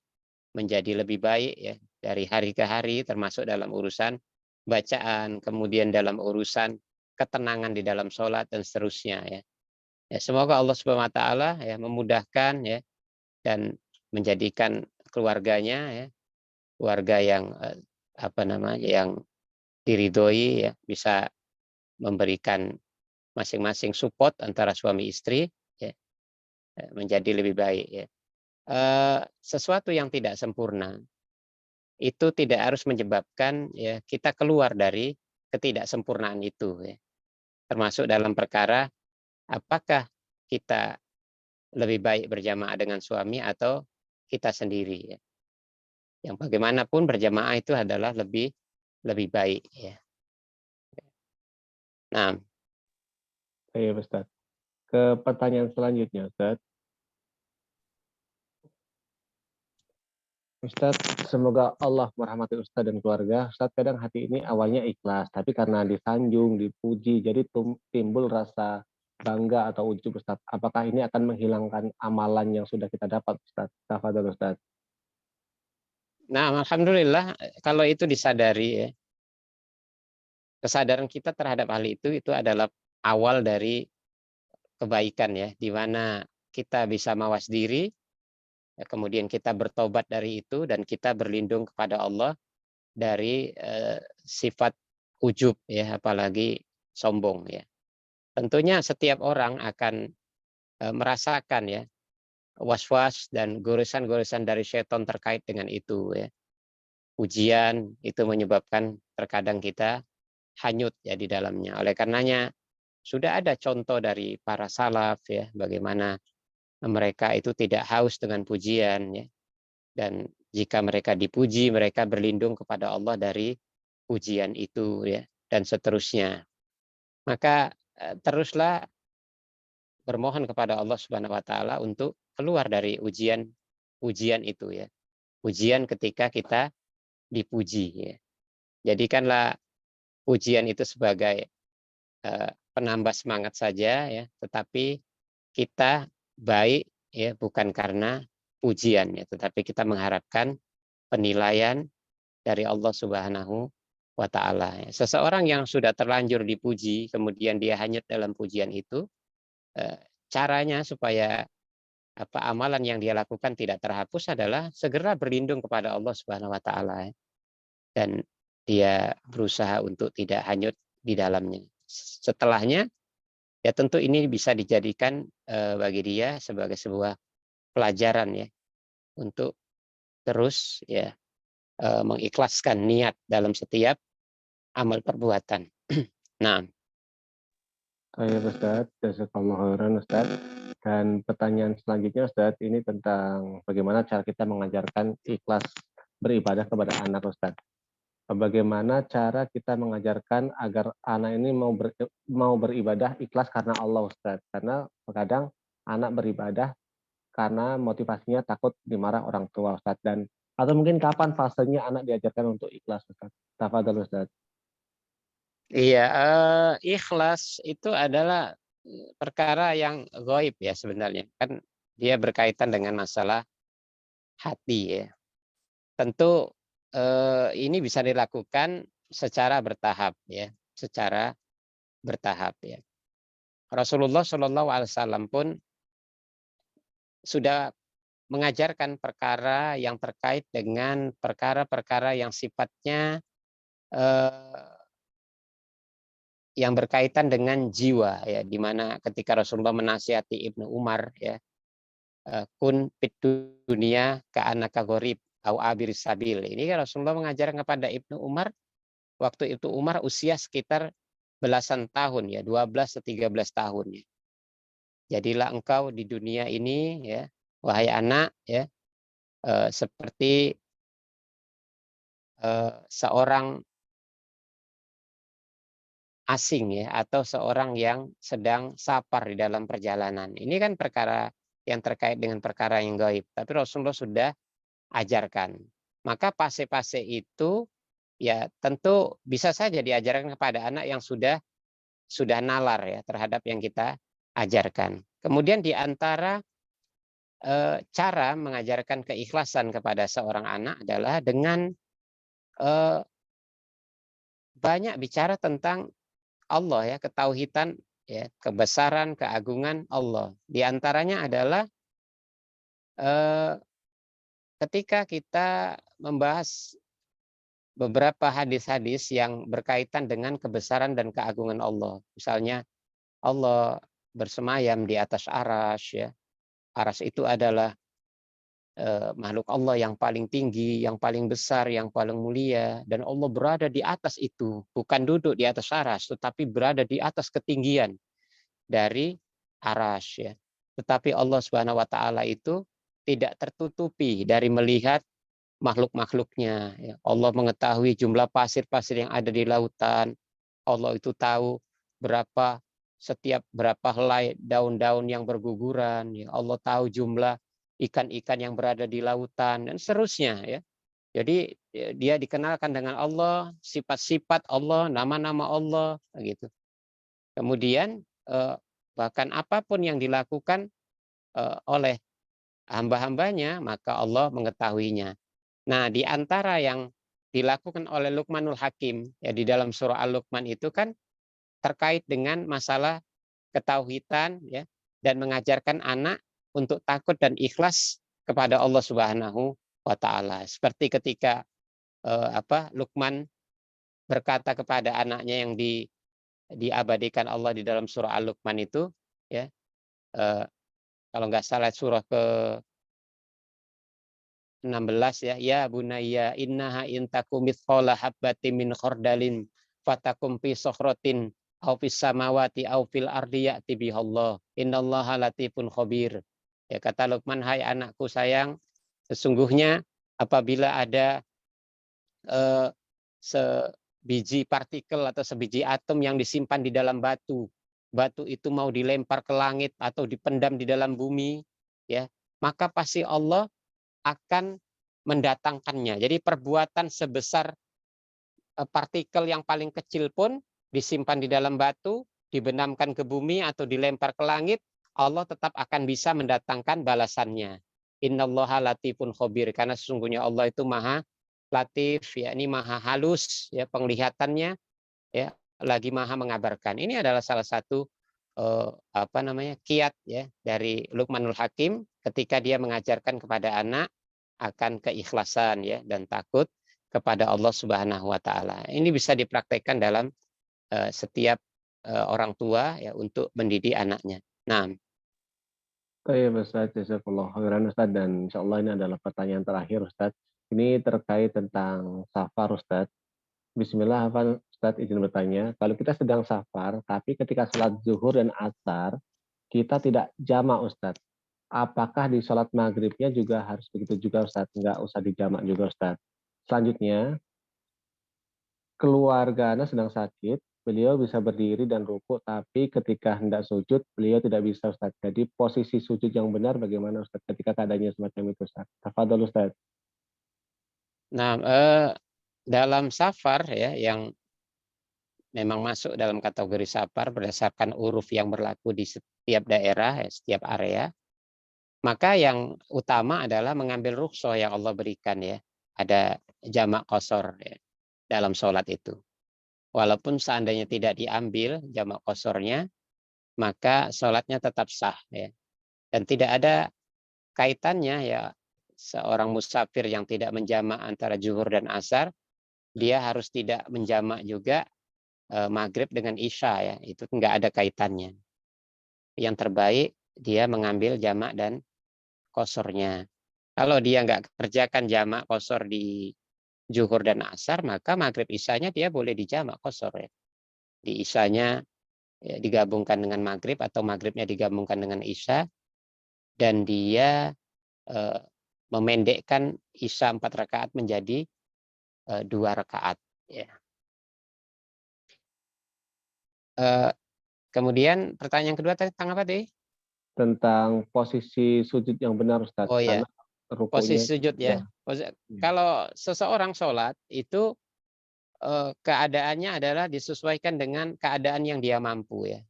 menjadi lebih baik ya dari hari ke hari, termasuk dalam urusan bacaan, kemudian dalam urusan ketenangan di dalam sholat dan seterusnya ya. Ya, semoga Allah Subhanahu wa taala ya memudahkan ya dan menjadikan keluarganya ya keluarga yang apa namanya yang diridhoi ya, bisa memberikan masing-masing support antara suami istri ya, menjadi lebih baik ya. Sesuatu yang tidak sempurna itu tidak harus menyebabkan ya kita keluar dari ketidaksempurnaan itu ya. Termasuk dalam perkara apakah kita lebih baik berjamaah dengan suami atau kita sendiri ya. Yang bagaimanapun berjamaah itu adalah lebih baik ya. Nah, Iya, Ustaz. Ke pertanyaan selanjutnya, Ustaz. Ustaz, semoga Allah merahmati Ustaz dan keluarga. Ustaz, kadang hati ini awalnya ikhlas, tapi karena disanjung, dipuji, jadi timbul rasa bangga atau ujub, Ustaz. Apakah ini akan menghilangkan amalan yang sudah kita dapat, Ustaz? Tafadhol, Ustaz. alhamdulillah kalau itu disadari ya, kesadaran kita terhadap hal itu adalah awal dari kebaikan ya, di mana kita bisa mawas diri, ya, kemudian kita bertobat dari itu dan kita berlindung kepada Allah dari sifat ujub ya, apalagi sombong ya. Tentunya setiap orang akan merasakan ya was-was dan goresan-goresan dari setan terkait dengan itu ya. Ujian itu menyebabkan terkadang kita hanyut ya di dalamnya. Oleh karenanya sudah ada contoh dari para salaf ya, bagaimana mereka itu tidak haus dengan pujian ya. Dan jika mereka dipuji, mereka berlindung kepada Allah dari pujian itu ya, dan seterusnya. Maka teruslah bermohon kepada Allah Subhanahu wa taala untuk keluar dari ujian itu ya. Ujian ketika kita dipuji ya. Jadikanlah pujian itu sebagai penambah semangat saja ya, tetapi kita baik ya bukan karena pujian ya, tetapi kita mengharapkan penilaian dari Allah Subhanahu wa taala. Seseorang yang sudah terlanjur dipuji kemudian dia hanyut dalam pujian itu, caranya supaya amalan yang dia lakukan tidak terhapus adalah segera berlindung kepada Allah Subhanahu wa taala dan dia berusaha untuk tidak hanyut di dalamnya. Setelahnya ya tentu ini bisa dijadikan bagi dia sebagai sebuah pelajaran ya untuk terus ya mengikhlaskan niat dalam setiap amal perbuatan. Nah, Saya Ustaz, jazakallahu khairan Ustaz. Dan pertanyaan selanjutnya Ustaz, ini tentang bagaimana cara kita mengajarkan ikhlas beribadah kepada anak Ustaz. Bagaimana cara kita mengajarkan agar anak ini mau beribadah ikhlas karena Allah Ustaz. Karena terkadang anak beribadah karena motivasinya takut dimarah orang tua Ustaz. Dan atau mungkin kapan fasenya anak diajarkan untuk ikhlas Ustaz. Tafadhol Ustaz. iya, ikhlas itu adalah perkara yang gaib ya sebenarnya. Kan dia berkaitan dengan masalah hati ya. Tentu ini bisa dilakukan secara bertahap ya, secara bertahap ya. Rasulullah Shallallahu Alaihi Wasallam pun sudah mengajarkan perkara yang terkait dengan perkara-perkara yang sifatnya eh, yang berkaitan dengan jiwa ya, di mana ketika Rasulullah menasihati Ibnu Umar ya, kun fit dunia ka anaka gharib au abir sabil. Ini kan Rasulullah mengajarkan kepada Ibnu Umar waktu itu Umar usia sekitar belasan tahun ya, 12 atau 13 tahun ya. Jadilah engkau di dunia ini ya, wahai anak ya, seperti seorang asing ya, atau seorang yang sedang safar di dalam perjalanan. Ini kan perkara yang terkait dengan perkara yang gaib, tapi Rasulullah sudah ajarkan. Maka fase-fase itu ya tentu bisa saja diajarkan kepada anak yang sudah nalar ya terhadap yang kita ajarkan. Kemudian di antara cara mengajarkan keikhlasan kepada seorang anak adalah dengan banyak bicara tentang Allah ya, ketauhidan ya, kebesaran, keagungan Allah. Di antaranya adalah eh, ketika kita membahas beberapa hadis-hadis yang berkaitan dengan kebesaran dan keagungan Allah. Misalnya Allah bersemayam di atas aras ya. Aras itu adalah makhluk Allah yang paling tinggi, yang paling besar, yang paling mulia, dan Allah berada di atas itu, bukan duduk di atas aras, tetapi berada di atas ketinggian dari aras ya. Tetapi Allah Subhanahu wa taala itu tidak tertutupi dari melihat makhluk-makhluknya. Ya. Allah mengetahui jumlah pasir-pasir yang ada di lautan. Allah itu tahu berapa helai daun-daun yang berguguran. Ya. Allah tahu jumlah ikan-ikan yang berada di lautan dan seterusnya. Ya. Jadi dia dikenalkan dengan Allah, sifat-sifat Allah, nama-nama Allah, gitu. Kemudian bahkan apapun yang dilakukan oleh hamba-hambanya, maka Allah mengetahuinya. Nah, di antara yang dilakukan oleh Luqmanul Hakim ya di dalam surah Al-Luqman itu kan terkait dengan masalah ketauhidan ya dan mengajarkan anak untuk takut dan ikhlas kepada Allah Subhanahu wa taala. Seperti ketika Luqman berkata kepada anaknya yang diabadikan Allah di dalam surah Al-Luqman itu ya eh, kalau nggak salah surah ke 16 ya, ya bunayya innaha intakum mithqala habbatin min khardalin fatakum fi sokhrotin au fis samawati au fil ardi ya'ti bihallah innallaha latifun khabir. Ya kata Luqman, hai anakku sayang, sesungguhnya apabila ada sebiji partikel atau sebiji atom yang disimpan di dalam batu, batu itu mau dilempar ke langit atau dipendam di dalam bumi, ya, maka pasti Allah akan mendatangkannya. Jadi perbuatan sebesar partikel yang paling kecil pun disimpan di dalam batu, dibenamkan ke bumi atau dilempar ke langit, Allah tetap akan bisa mendatangkan balasannya. Innallaha latifun khabir, karena sesungguhnya Allah itu maha latif, yakni maha halus ya penglihatannya, ya lagi maha mengabarkan. Ini adalah salah satu kiat ya dari Luqmanul Hakim ketika dia mengajarkan kepada anak akan keikhlasan ya dan takut kepada Allah Subhanahu wa taala. Ini bisa dipraktekkan dalam setiap orang tua ya untuk mendidik anaknya. Nah, Baik, Ustaz, jazakallah khairan Ustaz, dan insya Allah ini adalah pertanyaan terakhir Ustaz. Ini terkait tentang safar Ustaz. Bismillah, hafal Ustaz, izin bertanya. Kalau kita sedang safar, tapi ketika sholat zuhur dan asar, kita tidak jamak Ustaz. Apakah di sholat maghribnya juga harus begitu juga Ustaz? Nggak usah dijamak juga Ustaz. Selanjutnya, keluarga Anda sedang sakit, beliau bisa berdiri dan rukuk, tapi ketika hendak sujud, beliau tidak bisa Ustaz. Jadi posisi sujud yang benar bagaimana Ustaz ketika keadaannya semacam itu Ustaz? Tafadhol Ustaz. nah dalam safar ya yang memang masuk dalam kategori safar berdasarkan uruf yang berlaku di setiap daerah, ya, setiap area, maka yang utama adalah mengambil rukhsah yang Allah berikan ya. Ada jamak qashar ya, dalam sholat itu. Walaupun seandainya tidak diambil jamak qasharnya, maka sholatnya tetap sah ya. Dan tidak ada kaitannya ya seorang musafir yang tidak menjamak antara zuhur dan asar, dia harus tidak menjamak juga maghrib dengan isya ya, itu enggak ada kaitannya. Yang terbaik dia mengambil jamak dan qasharnya. Kalau dia enggak kerjakan jamak qashar di zuhur dan asar, maka maghrib isyanya dia boleh dijamak qashar ya. Di isyanya ya, digabungkan dengan maghrib atau maghribnya digabungkan dengan isya, dan dia eh, memendekkan isya 4 rakaat menjadi 2 rakaat ya. Eh, Kemudian pertanyaan kedua tentang apa tadi? Tentang posisi sujud yang benar Ustaz, Oh ya, karena rukunya posisi sujud ya. ya. Kalau seseorang sholat itu keadaannya adalah disesuaikan dengan keadaan yang dia mampu ya.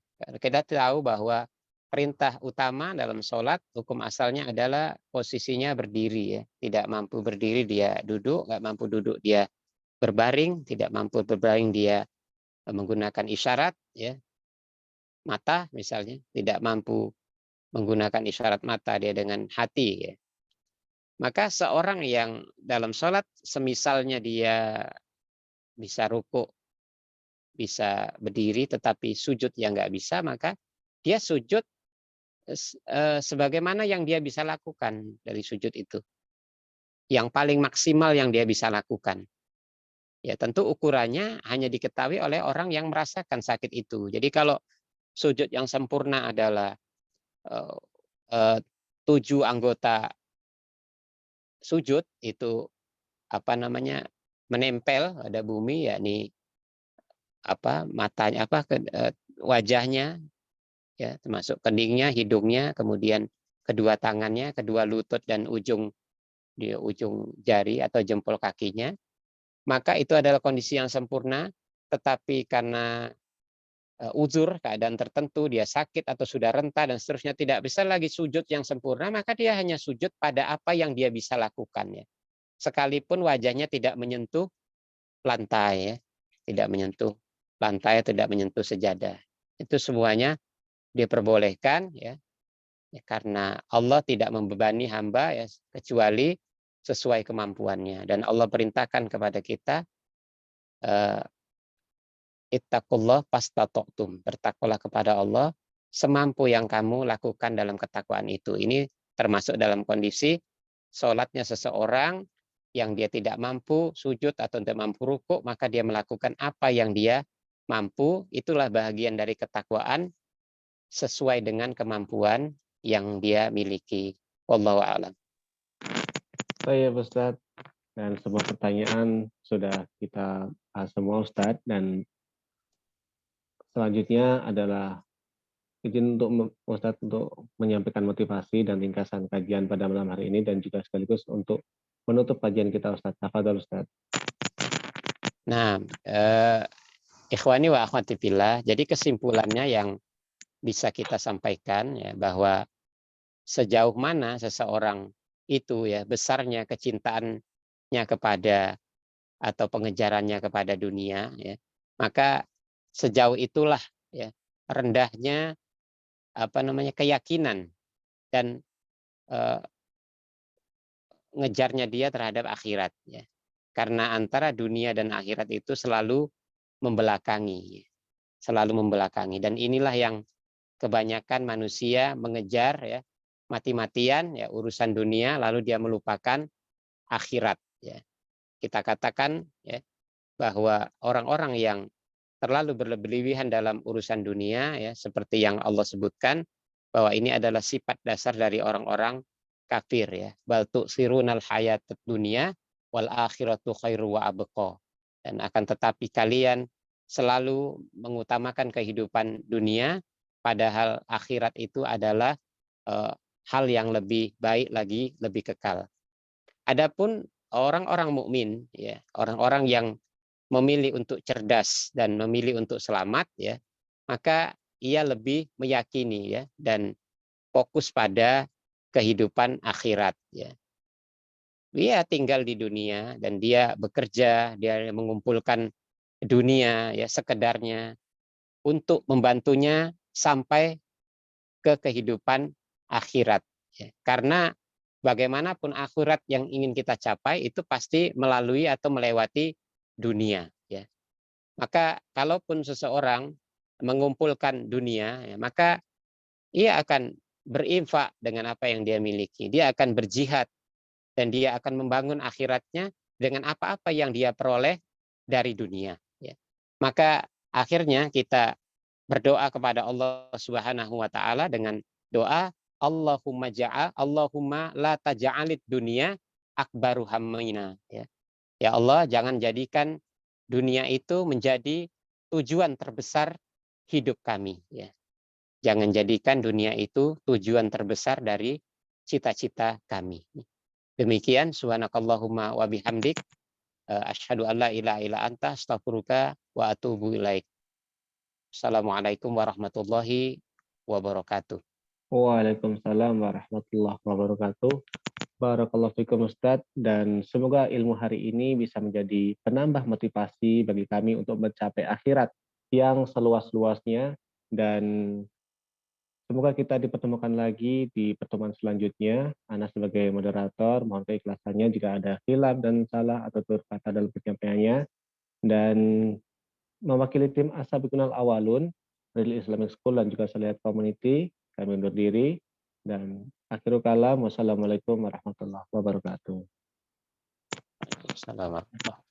Kita tahu bahwa perintah utama dalam sholat hukum asalnya adalah posisinya berdiri ya. Tidak mampu berdiri dia duduk, nggak mampu duduk dia berbaring, tidak mampu berbaring dia menggunakan isyarat ya, mata misalnya, tidak mampu menggunakan isyarat mata dia dengan hati ya. Maka seorang yang dalam sholat semisalnya dia bisa rukuk, bisa berdiri tetapi sujud yang nggak bisa, maka dia sujud sebagaimana yang dia bisa lakukan dari sujud itu. Yang paling maksimal yang dia bisa lakukan. Ya tentu ukurannya hanya diketahui oleh orang yang merasakan sakit itu. Jadi kalau sujud yang sempurna adalah 7 anggota sujud, itu menempel pada bumi, yakni matanya, wajahnya, ya, termasuk keningnya, hidungnya, kemudian kedua tangannya, kedua lutut dan ujung jari atau jempol kakinya, maka itu adalah kondisi yang sempurna. Tetapi karena uzur, keadaan tertentu, dia sakit atau sudah renta dan seterusnya, tidak bisa lagi sujud yang sempurna, maka dia hanya sujud pada apa yang dia bisa lakukan, ya. Sekalipun wajahnya tidak menyentuh lantai, ya, tidak menyentuh lantai, tidak menyentuh sejadah, itu semuanya diperbolehkan, ya, karena Allah tidak membebani hamba, ya, kecuali sesuai kemampuannya. Dan Allah perintahkan kepada kita, ittaqullah pastata'tum, bertakwalah kepada Allah semampu yang kamu lakukan dalam ketakwaan itu. Ini termasuk dalam kondisi sholatnya seseorang yang dia tidak mampu sujud atau tidak mampu rukuk, maka dia melakukan apa yang dia mampu. Itulah bagian dari ketakwaan sesuai dengan kemampuan yang dia miliki. Wallahu a'lam. Saya Ustadz, dan semua pertanyaan sudah kita bahas semua Ustadz, dan selanjutnya adalah izin untuk Ustadz untuk menyampaikan motivasi dan ringkasan kajian pada malam hari ini, dan juga sekaligus untuk menutup kajian kita Ustadz. Tafadhol Ustadz. Nah, ikhwani wa akhwati fillah, jadi kesimpulannya yang bisa kita sampaikan, ya, bahwa sejauh mana seseorang itu, ya, besarnya kecintaannya kepada atau pengejarannya kepada dunia, ya, maka sejauh itulah, ya, rendahnya keyakinan dan ngejarnya dia terhadap akhirat, ya. Karena antara dunia dan akhirat itu selalu membelakangi, dan inilah yang kebanyakan manusia mengejar, ya, mati-matian, ya, urusan dunia, lalu dia melupakan akhirat, ya. Kita katakan, ya, bahwa orang-orang yang terlalu berlebihan dalam urusan dunia, ya, seperti yang Allah sebutkan, bahwa ini adalah sifat dasar dari orang-orang kafir, ya. Bal tu'sirunal hayatad dunya wal akhiratu khairu wa abqa. Dan akan tetapi kalian selalu mengutamakan kehidupan dunia, padahal akhirat itu adalah hal yang lebih baik lagi, lebih kekal. Adapun orang-orang mukmin, ya, orang-orang yang memilih untuk cerdas dan memilih untuk selamat, ya, maka ia lebih meyakini, ya, dan fokus pada kehidupan akhirat, ya. Dia tinggal di dunia dan dia bekerja, dia mengumpulkan dunia, ya, sekedarnya untuk membantunya sampai ke kehidupan akhirat, ya. Karena bagaimanapun akhirat yang ingin kita capai itu pasti melalui atau melewati dunia, ya. Maka kalaupun seseorang mengumpulkan dunia, ya, maka ia akan berinfak dengan apa yang dia miliki. Dia akan berjihad dan dia akan membangun akhiratnya dengan apa-apa yang dia peroleh dari dunia, ya. Maka akhirnya kita berdoa kepada Allah Subhanahu wa taala dengan doa Allahumma la taj'alid dunya akbaru hammina, ya. Ya Allah, jangan jadikan dunia itu menjadi tujuan terbesar hidup kami, ya. Jangan jadikan dunia itu tujuan terbesar dari cita-cita kami. Demikian, subhanakallahumma wa bihamdik, asyhadu an la ilaha illa anta, astaghfiruka wa atubu ilaik. Assalamualaikum warahmatullahi wabarakatuh. Waalaikumsalam warahmatullahi wabarakatuh. Barakallahu fikum Ustadz, dan semoga ilmu hari ini bisa menjadi penambah motivasi bagi kami untuk mencapai akhirat yang seluas-luasnya, dan semoga kita dipertemukan lagi di pertemuan selanjutnya. Ana sebagai moderator mohon keikhlasannya jika ada khilaf dan salah atau tutur kata dalam penyampaiannya, dan mewakili tim As-Sabiqunal Awalun dari Islamic School dan juga Salihat Community, kami undur diri dan akhirul kalam. Wassalamualaikum warahmatullahi wabarakatuh. Assalamualaikum.